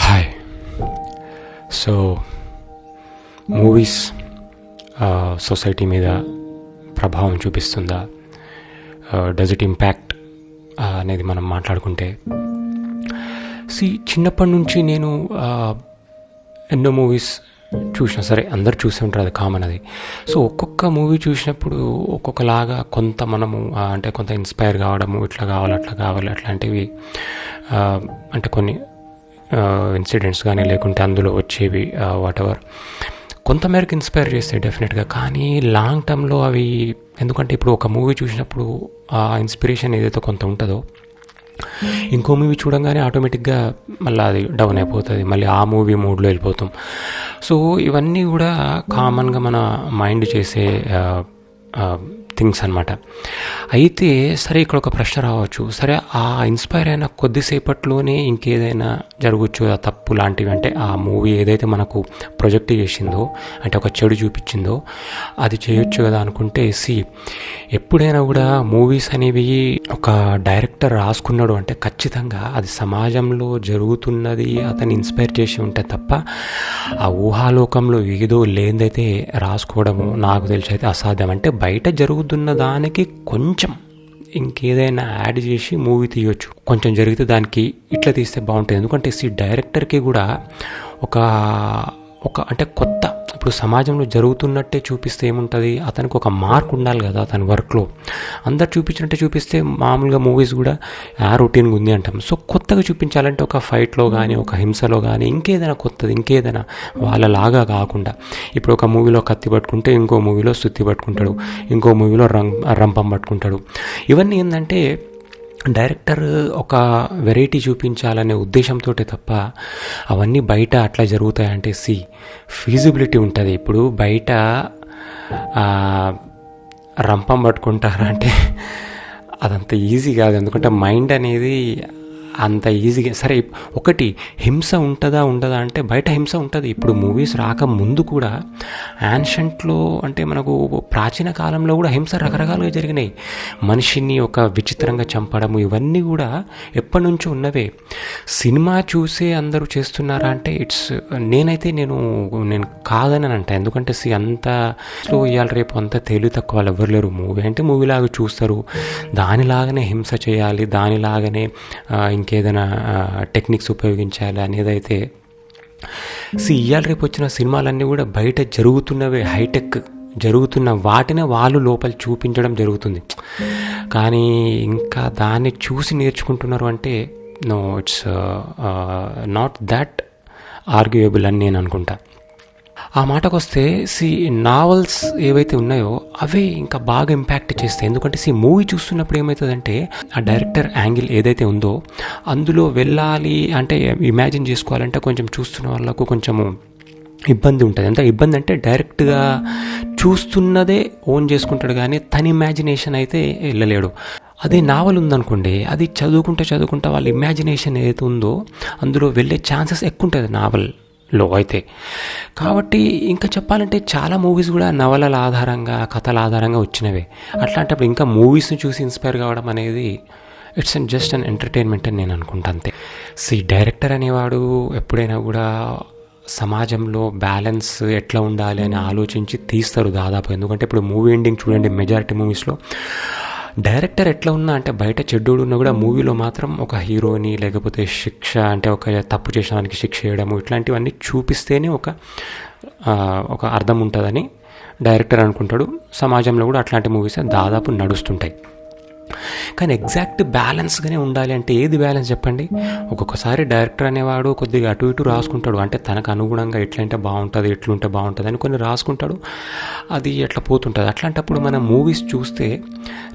Hi. So movies society మీద ప్రభావం చూపిస్తుందా, does it impact అనేది మనం మాట్లాడుకుంటే, చిన్నప్పటి నుంచి నేను ఎన్నో మూవీస్ చూసిన, సరే అందరు చూసి ఉంటారు, అది కామన్ అది. సో ఒక్కొక్క మూవీ చూసినప్పుడు ఒక్కొక్కలాగా కొంత మనము అంటే కొంత ఇన్స్పైర్ కావడము, ఇట్లా కావాలి అట్లా కావాలి అట్లాంటివి, అంటే కొన్ని ఇన్సిడెంట్స్ కానీ లేకుంటే అందులో వచ్చేవి వాటెవర్ కొంతమేరకు ఇన్స్పైర్ చేస్తాయి డెఫినెట్గా. కానీ లాంగ్ టర్మ్లో అవి, ఎందుకంటే ఇప్పుడు ఒక మూవీ చూసినప్పుడు ఆ ఇన్స్పిరేషన్ ఏదైతే కొంత ఉంటుందో ఇంకో మూవీ చూడంగానే ఆటోమేటిక్గా మళ్ళీ అది డౌన్ అయిపోతుంది, మళ్ళీ ఆ మూవీ మూడ్లో వెళ్ళిపోతాం. సో ఇవన్నీ కూడా కామన్గా మన మైండ్ చేసే థింగ్స్ అనమాట. అయితే సరే, ఇక్కడ ఒక ప్రశ్న రావచ్చు, సరే ఆ ఇన్స్పైర్ అయిన కొద్దిసేపట్లోనే ఇంకేదైనా జరగచ్చు ఆ తప్పు లాంటివి, అంటే ఆ మూవీ ఏదైతే మనకు ప్రొజెక్ట్ చేసిందో, అంటే ఒక చెడు చూపించిందో అది చేయొచ్చు కదా అనుకుంటే, ఎప్పుడైనా కూడా మూవీస్ అనేవి ఒక డైరెక్టర్ రాసుకున్నాడు అంటే ఖచ్చితంగా అది సమాజంలో జరుగుతున్నది అతన్ని ఇన్స్పైర్ చేసి ఉంటే తప్ప ఆ ఊహాలోకంలో ఏదో లేనిదైతే రాసుకోవడము నాకు తెలిసి అయితే అసాధ్యం. అంటే బయట జరుగుతున్న దానికి కొంచెం ఇంకేదైనా యాడ్ చేసి మూవీ తీయొచ్చు, కొంచెం జరిగితే దానికి ఇట్లా తీస్తే బాగుంటుంది. ఎందుకంటే డైరెక్టర్కి కూడా ఒక అంటే కొత్త, ఇప్పుడు సమాజంలో జరుగుతున్నట్టే చూపిస్తే ఏముంటుంది, అతనికి ఒక మార్క్ ఉండాలి కదా అతని వర్క్లో. అందరు చూపించినట్టే చూపిస్తే మామూలుగా మూవీస్ కూడా రొటీన్గా ఉంది అంటాం. సో కొత్తగా చూపించాలంటే ఒక ఫైట్లో కానీ, ఒక హింసలో కానీ, ఇంకేదైనా కొత్తది, ఇంకేదైనా వాళ్ళలాగా కాకుండా, ఇప్పుడు ఒక మూవీలో కత్తి పట్టుకుంటే ఇంకో మూవీలో సుత్తి పట్టుకుంటాడు, ఇంకో మూవీలో రంపం పట్టుకుంటాడు. ఇవన్నీ ఏంటంటే డైరెక్టర్ ఒక వెరైటీ చూపించాలనే ఉద్దేశంతో తప్ప అవన్నీ బయట అట్లా జరుగుతాయంటే ఫీజిబిలిటీ ఉంటుంది. ఇప్పుడు బయట రంపం పట్టుకుంటారంటే అదంత ఈజీ కాదు, ఎందుకంటే మైండ్ అనేది అంత ఈజీగా, సరే ఒకటి హింస ఉంటుందా ఉండదా అంటే బయట హింస ఉంటుంది. ఇప్పుడు మూవీస్ రాకముందు కూడా యాన్షంట్లో, అంటే మనకు ప్రాచీన కాలంలో కూడా హింస రకరకాలుగా జరిగినాయి. మనిషిని ఒక విచిత్రంగా చంపడము, ఇవన్నీ కూడా ఎప్పటి నుంచో ఉన్నవే. సినిమా చూసే అందరూ చేస్తున్నారా అంటే నేను కాదని అంట. ఎందుకంటే అంత ఇవాళ రేపు అంత తెలివి తక్కువ వాళ్ళు ఎవరు లేరు. మూవీ అంటే మూవీలాగా చూస్తారు, దానిలాగానే హింస చేయాలి, దానిలాగానే ఇంకేదైనా టెక్నిక్స్ ఉపయోగించాలి అనేదైతే ఇవాళ రేపు వచ్చిన సినిమాలన్నీ కూడా బయట జరుగుతున్నవే, హైటెక్ జరుగుతున్న వాటినే వాళ్ళు లోపల చూపించడం జరుగుతుంది. కానీ ఇంకా దాన్ని చూసి నేర్చుకుంటున్నారు అంటే నో, ఇట్స్ నాట్ దట్ ఆర్గ్యుయబుల్ అని నేను అనుకుంటా. ఆ మాటకు వస్తే నావల్స్ ఏవైతే ఉన్నాయో అవే ఇంకా బాగా ఇంపాక్ట్ చేస్తాయి. ఎందుకంటే మూవీ చూస్తున్నప్పుడు ఏమవుతుందంటే ఆ డైరెక్టర్ యాంగిల్ ఏదైతే ఉందో అందులో వెళ్ళాలి అంటే, ఇమాజిన్ చేసుకోవాలంటే కొంచెం చూస్తున్న వాళ్ళకు కొంచెము ఇబ్బంది ఉంటుంది. ఎంత ఇబ్బంది అంటే డైరెక్ట్గా చూస్తున్నదే ఓన్ చేసుకుంటాడు, కానీ తన ఇమాజినేషన్ అయితే వెళ్ళలేడు. అదే నావల్ ఉందనుకోండి, అది చదువుకుంటా వాళ్ళ ఇమాజినేషన్ ఏదైతే ఉందో అందులో వెళ్ళే ఛాన్సెస్ ఎక్కువ ఉంటుంది నావల్లో అయితే. కాబట్టి ఇంకా చెప్పాలంటే చాలా మూవీస్ కూడా నవలల ఆధారంగా, కథల ఆధారంగా వచ్చినవే. అట్లాంటప్పుడు ఇంకా మూవీస్ని చూసి ఇన్స్పైర్ కావడం అనేది ఇట్స్ జస్ట్ అన్ ఎంటర్టైన్మెంట్ అని నేను అనుకుంటా అంతే. డైరెక్టర్ అనేవాడు ఎప్పుడైనా కూడా సమాజంలో బ్యాలెన్స్ ఎట్లా ఉండాలి అని ఆలోచించి తీస్తారు దాదాపు. ఎందుకంటే ఇప్పుడు మూవీ ఎండింగ్ చూడండి, మెజారిటీ మూవీస్లో డైరెక్టర్ ఎట్లా ఉన్నా అంటే బయట చెడ్డోడు ఉన్నా కూడా మూవీలో మాత్రం ఒక హీరోని, లేకపోతే శిక్ష అంటే ఒక తప్పు చేసిన వానికి శిక్ష చేయడము, ఇట్లాంటివన్నీ చూపిస్తేనే ఒక అర్థం ఉంటుందని డైరెక్టర్ అనుకుంటాడు. సమాజంలో కూడా అట్లాంటి మూవీస్ దాదాపు నడుస్తుంటాయి. కానీ ఎగ్జాక్ట్ బ్యాలెన్స్గానే ఉండాలి అంటే ఏది బ్యాలెన్స్ చెప్పండి? ఒక్కొక్కసారి డైరెక్టర్ అనేవాడు కొద్దిగా అటు ఇటు రాసుకుంటాడు, అంటే తనకు అనుగుణంగా ఎట్లంటే బాగుంటుంది, ఎట్లుంటే బాగుంటుంది అని కొన్ని రాసుకుంటాడు, అది ఎట్లా పోతుంటుంది. అట్లాంటప్పుడు మనం మూవీస్ చూస్తే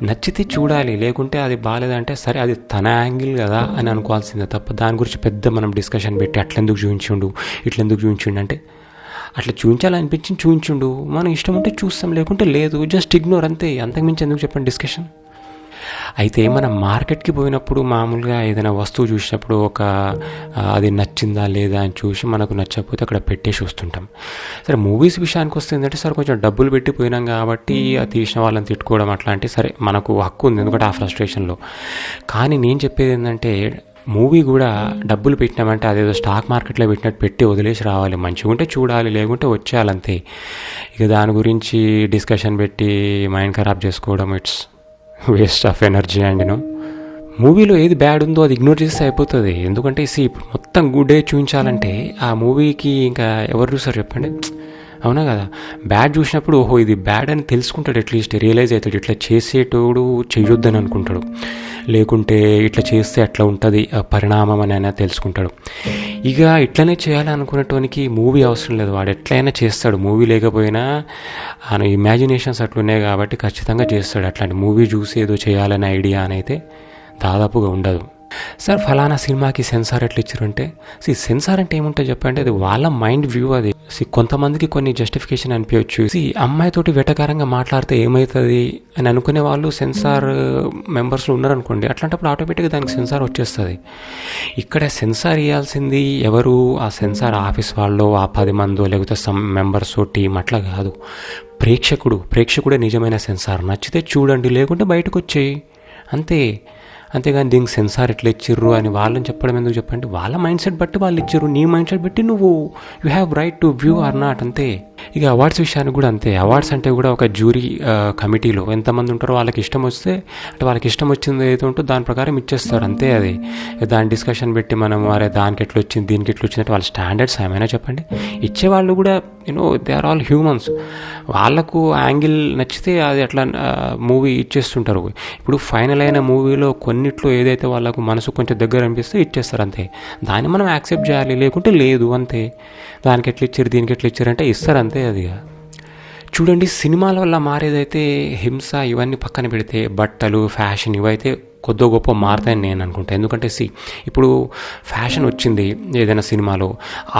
నచ్చితే చూడాలి, లేకుంటే అది బాగాలేదంటే సరే అది తన యాంగిల్ కదా అని అనుకోవాల్సిందే తప్ప దాని గురించి పెద్ద మనం డిస్కషన్ పెట్టి అట్లెందుకు చూపించిండు, ఇట్లెందుకు చూపించిండు అంటే అట్లా చూపించాలనిపించింది చూపించిండు, మనం ఇష్టం ఉంటే చూస్తాం, లేకుంటే లేదు, జస్ట్ ఇగ్నోర్ అంతే. అంతకుమించి ఎందుకు చెప్పండి డిస్కషన్. అయితే మనం మార్కెట్కి పోయినప్పుడు మామూలుగా ఏదైనా వస్తువు చూసినప్పుడు అది నచ్చిందా లేదా అని చూసి మనకు నచ్చకపోతే అక్కడ పెట్టేసి వస్తుంటాం. సరే మూవీస్ విషయానికి వస్తే ఏంటంటే సరే కొంచెం డబ్బులు పెట్టి పోయినాం కాబట్టి అది తీసిన వాళ్ళని తిట్టుకోవడం అట్లాంటి సరే మనకు హక్కు ఉంది, ఎందుకంటే ఆ ఫ్రస్ట్రేషన్లో. కానీ నేను చెప్పేది ఏంటంటే మూవీ కూడా డబ్బులు పెట్టినామంటే అదేదో స్టాక్ మార్కెట్లో పెట్టినట్టు పెట్టి వదిలేసి రావాలి. మంచిగా ఉంటే చూడాలి, లేకుంటే వచ్చేయాలంతే. ఇక దాని గురించి డిస్కషన్ పెట్టి మైండ్ ఖరాబ్ చేసుకోవడం it's waste of energy and మూవీలో ఏది బ్యాడ్ ఉందో అది ఇగ్నోర్ చేస్తే అయిపోతుంది. ఎందుకంటే ఇప్పుడు మొత్తం గుడ్డే చూపించాలంటే ఆ మూవీకి ఇంకా ఎవరు చూస్తారు చెప్పండి? అవునా కదా? బ్యాడ్ చూసినప్పుడు ఓహో ఇది బ్యాడ్ అని తెలుసుకుంటాడు, అట్లీస్ట్ రియలైజ్ అవుతాడు. ఇట్లా చేసేటోడు చెయ్యొద్దని అనుకుంటాడు, లేకుంటే ఇట్లా చేస్తే అట్లా ఉంటుంది పరిణామం అని అయినా తెలుసుకుంటాడు. ఇక ఇట్లనే చేయాలనుకునేటోనికి మూవీ అవసరం లేదు, వాడు ఎట్లయినా చేస్తాడు. మూవీ లేకపోయినా ఆయన ఇమాజినేషన్స్ అట్లున్నాయి కాబట్టి ఖచ్చితంగా చేస్తాడు. అట్లాంటి మూవీ చూసి ఏదో చేయాలనే ఐడియా అని అయితే దాదాపుగా ఉండదు. సార్ ఫలానా సినిమాకి సెన్సార్ ఎట్లా ఇచ్చారంటే సెన్సార్ అంటే ఏముంటుంది చెప్పండి, అది వాళ్ళ మైండ్ వ్యూ. అది కొంతమందికి కొన్ని జస్టిఫికేషన్ అనిపించవచ్చు. అమ్మాయితోటి వెటకారంగా మాట్లాడితే ఏమవుతుంది అని అనుకునే వాళ్ళు సెన్సార్ మెంబర్స్లో ఉన్నారనుకోండి, అట్లాంటప్పుడు ఆటోమేటిక్గా దానికి సెన్సార్ వచ్చేస్తుంది. ఇక్కడ సెన్సార్ ఇవ్వాల్సింది ఎవరు? ఆ సెన్సార్ ఆఫీస్ వాళ్ళు, ఆ 10 మందో లేకపోతే సమ్ మెంబర్స్ టీం అట్లా కాదు, ప్రేక్షకుడే నిజమైన సెన్సార్. నచ్చితే చూడండి, లేకుంటే బయటకు వచ్చేయి అంతే. అంతేగాని దీనికి సెన్సార్ ఎట్లా ఇచ్చిర్రు అని వాళ్ళని చెప్పడం ఎందుకు చెప్పండి? వాళ్ళ మైండ్ సెట్ బట్టి వాళ్ళు ఇచ్చిర్రు, నీ మైండ్ సెట్ బట్టి నువ్వు you have right to view or not, అంతే. ఇక అవార్డ్స్ విషయానికి కూడా అంతే. అవార్డ్స్ అంటే కూడా ఒక జ్యూరీ కమిటీలో ఎంతమంది ఉంటారో వాళ్ళకి ఇష్టం వస్తే అంటే వాళ్ళకి ఇష్టం వచ్చింది ఏదో ఉంటుందో దాని ప్రకారం ఇచ్చేస్తారు అంతే. అది దాని డిస్కషన్ పెట్టి మనం అరే దానికి ఎట్లా వచ్చింది దీనికి ఎట్లా వచ్చినట్టు వాళ్ళ స్టాండర్డ్స్ ఏమైనా చెప్పండి. ఇచ్చేవాళ్ళు కూడా దే ఆర్ ఆల్ హ్యూమన్స్. వాళ్ళకు యాంగిల్ నచ్చితే అది అట్లా మూవీ ఇచ్చేస్తుంటారు. ఇప్పుడు ఫైనల్ అయిన మూవీలో కొన్నిట్లో ఏదైతే వాళ్ళకు మనసు కొంచెం దగ్గర అనిపిస్తే ఇచ్చేస్తారు అంతే. దాన్ని మనం యాక్సెప్ట్ చేయాలి, లేకుంటే లేదు అంతే. దానికి ఎట్లా ఇచ్చారు దీనికి ఎట్లా ఇచ్చారు అంటే ఇస్తారు అంతే. అది చూడండి, సినిమాల వల్ల మారేదైతే హింస ఇవన్నీ పక్కన పెడితే బట్టలు ఫ్యాషన్ ఇవైతే కొద్దో గొప్ప మారుతాయని నేను అనుకుంటాను. ఎందుకంటే ఇప్పుడు ఫ్యాషన్ వచ్చింది ఏదైనా సినిమాలో,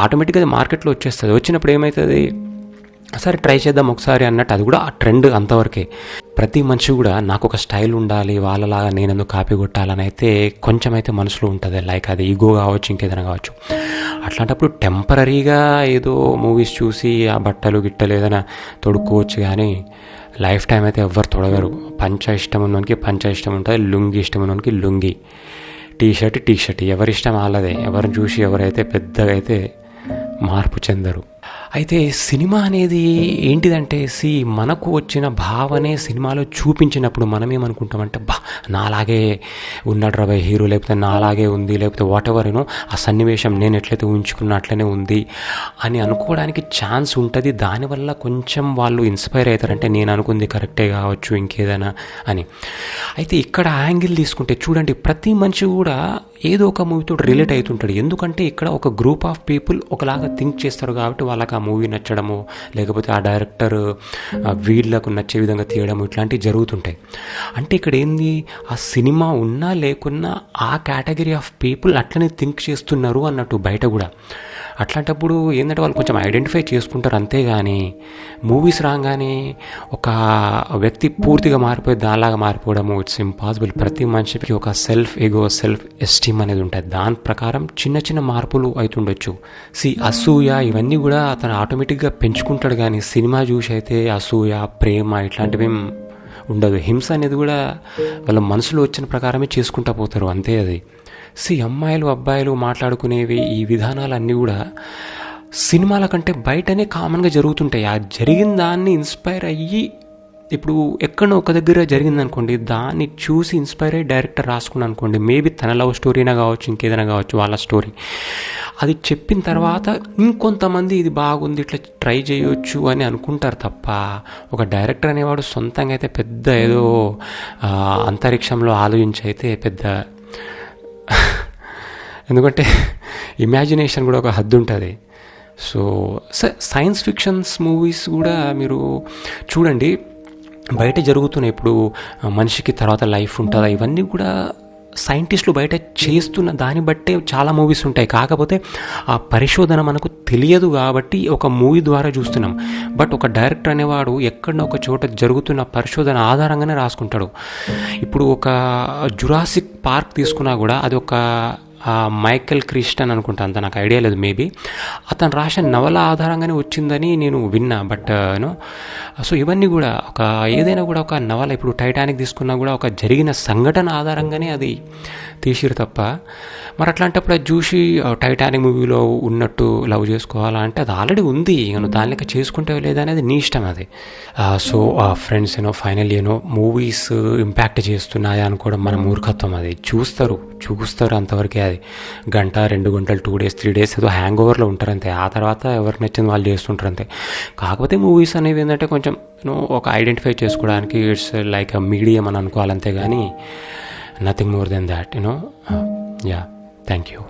ఆటోమేటిక్గా అది మార్కెట్లో వచ్చేస్తుంది. వచ్చినప్పుడు ఏమవుతుంది, సరే ట్రై చేద్దాం ఒకసారి అన్నట్టు, అది కూడా ఆ ట్రెండ్ అంతవరకే. ప్రతి మనిషి కూడా నాకు ఒక స్టైల్ ఉండాలి, వాళ్ళలాగా నేను ఎందుకు కాపీ కొట్టాలని అయితే కొంచెం అయితే మనసులో ఉంటుంది. లైక్ అది ఈగో కావచ్చు, ఇంకేదైనా కావచ్చు. అట్లాంటప్పుడు టెంపరీగా ఏదో మూవీస్ చూసి ఆ బట్టలు గిట్టలు ఏదైనా తొడుక్కోవచ్చు, కానీ లైఫ్ టైం అయితే ఎవ్వరు తొడగరు. పంచ ఇష్టం ఉన్నోనికి పంచ ఇష్టం ఉంటుంది, లుంగి ఇష్టం ఉన్నోనికి లుంగి, టీ షర్ట్ ఎవరి ఇష్టం వాళ్ళదే. ఎవరిని చూసి ఎవరైతే పెద్దగా అయితే మార్పు చెందరు. అయితే సినిమా అనేది ఏంటిదంటే మనకు వచ్చిన భావనే సినిమాలో చూపించినప్పుడు మనం ఏమనుకుంటామంటే నాలాగే ఉన్నాడు రా హీరో, లేకపోతే నాలాగే ఉంది, లేకపోతే వాట్ ఎవర్ ఆ సన్నివేశం నేను ఎట్లయితే ఊహించుకున్నా అట్లనే ఉంది అని అనుకోవడానికి ఛాన్స్ ఉంటుంది. దానివల్ల కొంచెం వాళ్ళు ఇన్స్పైర్ అవుతారంటే నేను అనుకుంది కరెక్టే కావచ్చు ఇంకేదైనా అని. అయితే ఇక్కడ యాంగిల్ తీసుకుంటే చూడండి, ప్రతి మనిషి కూడా ఏదో ఒక మూవీతో రిలేట్ అవుతుంటాడు. ఎందుకంటే ఇక్కడ ఒక గ్రూప్ ఆఫ్ పీపుల్ ఒకలాగా థింక్ చేస్తారు కాబట్టి వాళ్ళకి ఆ మూవీ నచ్చడము, లేకపోతే ఆ డైరెక్టర్ వీళ్ళకు నచ్చే విధంగా తీయడము, ఇట్లాంటివి జరుగుతుంటాయి. అంటే ఇక్కడ ఏంది, ఆ సినిమా ఉన్నా లేకున్నా ఆ కేటగిరీ ఆఫ్ పీపుల్ అట్లనే థింక్ చేస్తున్నారు అన్నట్టు బయట కూడా. అట్లాంటప్పుడు ఏంటంటే వాళ్ళు కొంచెం ఐడెంటిఫై చేసుకుంటారు. అంతేగాని మూవీస్ రాగానే ఒక వ్యక్తి పూర్తిగా మారిపోయి దానిలాగా మారిపోవడము ఇట్స్ ఇంపాసిబుల్. ప్రతి మనిషికి ఒక సెల్ఫ్ ఎగో, సెల్ఫ్ ఎస్టీమ్ అనేది ఉంటుంది. దాని ప్రకారం చిన్న చిన్న మార్పులు అవుతుండొచ్చు. అసూయ ఇవన్నీ కూడా అతను ఆటోమేటిక్గా పెంచుకుంటాడు, కానీ సినిమా చూసి అయితే అసూయ, ప్రేమ ఇట్లాంటివి ఉండదు. హింస అనేది కూడా వాళ్ళ మనసులో వచ్చిన ప్రకారమే చేసుకుంటా పోతారు అంతే. అది అమ్మాయిలు అబ్బాయిలు మాట్లాడుకునేవి ఈ విధానాలన్నీ కూడా సినిమాల కంటే బయటనే కామన్గా జరుగుతుంటాయి. ఆ జరిగిన దాన్ని ఇన్స్పైర్ అయ్యి ఇప్పుడు ఎక్కడో ఒక దగ్గర జరిగిందనుకోండి, దాన్ని చూసి ఇన్స్పైర్ అయ్యి డైరెక్టర్ రాసుకున్నాను అనుకోండి, మేబీ తన లవ్ స్టోరీనా కావచ్చు, ఇంకేదైనా కావచ్చు, వాళ్ళ స్టోరీ అది చెప్పిన తర్వాత ఇంకొంతమంది ఇది బాగుంది ఇట్లా ట్రై చేయొచ్చు అని అనుకుంటారు తప్ప ఒక డైరెక్టర్ అనేవాడు సొంతంగా అయితే పెద్ద ఏదో అంతరిక్షంలో ఆలోచించి అయితే పెద్ద ఎందుకంటే ఇమాజినేషన్ కూడా ఒక హద్దు ఉంటుంది. సో సైన్స్ ఫిక్షన్స్ మూవీస్ కూడా మీరు చూడండి, బయట జరుగుతున్నాయి. ఇప్పుడు మనిషికి తర్వాత లైఫ్ ఉంటుందా, ఇవన్నీ కూడా సైంటిస్టులు బయట చేస్తున్న దాన్ని బట్టే చాలా మూవీస్ ఉంటాయి. కాకపోతే ఆ పరిశోధన మనకు తెలియదు కాబట్టి ఒక మూవీ ద్వారా చూస్తున్నాం. బట్ ఒక డైరెక్టర్ అనేవాడు ఎక్కడో ఒక చోట జరుగుతున్న పరిశోధన ఆధారంగానే రాసుకుంటాడు. ఇప్పుడు ఒక జురాసిక్ పార్క్ తీసుకున్నా కూడా అది ఒక మైకెల్ క్రిస్టన్ అనుకుంటా, అంత నాకు ఐడియా లేదు, మేబీ అతను రాసిన నవల ఆధారంగానే వచ్చిందని నేను విన్నా. బట్ సో ఇవన్నీ కూడా ఏదైనా కూడా ఒక నవల, ఇప్పుడు టైటానిక్ తీసుకున్నా కూడా ఒక జరిగిన సంఘటన ఆధారంగానే అది తీసిరు తప్ప, మరి అట్లాంటప్పుడు అది చూసి టైటానిక్ మూవీలో ఉన్నట్టు లవ్ చేసుకోవాలా అంటే అది ఆల్రెడీ ఉంది, నువ్వు దాని లెక్క చేసుకుంటే లేదా అనేది నీ ఇష్టం అది. So friends finally movies impact చేస్తున్నాయా అనుకోవడం మన మూర్ఖత్వం. అది చూస్తారు అంతవరకే. అది గంట 2 గంటలు 2 days 3 days ఏదో హ్యాంగ్ ఓవర్లో ఉంటారు అంతే. ఆ తర్వాత ఎవరికి నచ్చింది వాళ్ళు చేస్తుంటారు అంతే. కాకపోతే మూవీస్ అనేవి ఏంటంటే కొంచెం ఒక ఐడెంటిఫై చేసుకోవడానికి ఇట్స్ లైక్ అ మీడియం అని అనుకోవాలి అంతే, కానీ nothing more than that. Yeah, thank you.